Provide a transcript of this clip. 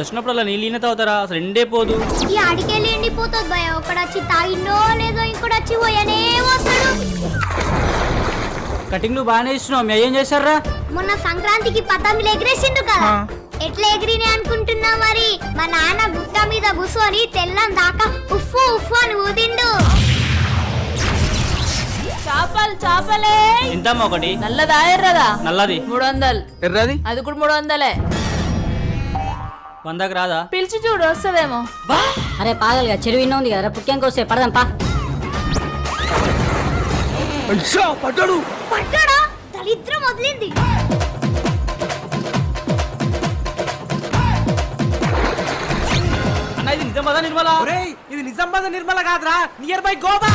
వచ్చినప్పుడు నీళ్ళు ఈయన తాగుతారా? అసలు ఎండే పోదు. ఈ అడికెళ్ళి ఎండిపోతుంది భయ. ఒకడు వచ్చి తాగిండో లేదో ఇంకోటి వచ్చి పోయనే వస్తాడు. కటింగ్లు బాగానే ఇస్తున్నావు. మీ ఏం చేశారా? మొన్న సంక్రాంతికి పతంగులు ఎగిరేసిండ్రు కదా, ఎట్లా ఎగిరినే అనుకుంటున్నా మరి. మా నాన్న గుట్ట మీద కూర్చొని తెల్లం దాకా ఉఫ్ఫు ఉఫ్ఫు అని ఊదిండు. చేపలే ఇంతమ్మా ఒకటి? నల్లదా ఎర్రదా? నల్లది 300. ఎర్రది అది కూడా 300. 100కి రాదా? పిలిచి చూడు వస్తుందేమో. అరే పాగలుగా చెరువు ఇన్న ఉంది కదా, పుట్టింకి వస్తే పడదాం పా. పడ్డాడు. పడ్డాడా? దరిద్రం వదిలింది. అన్న ఇది నిజమదా నిర్మల? ఇది నిజామాబాద్ నిర్మల కాదురా, నియర్ బై గోవా.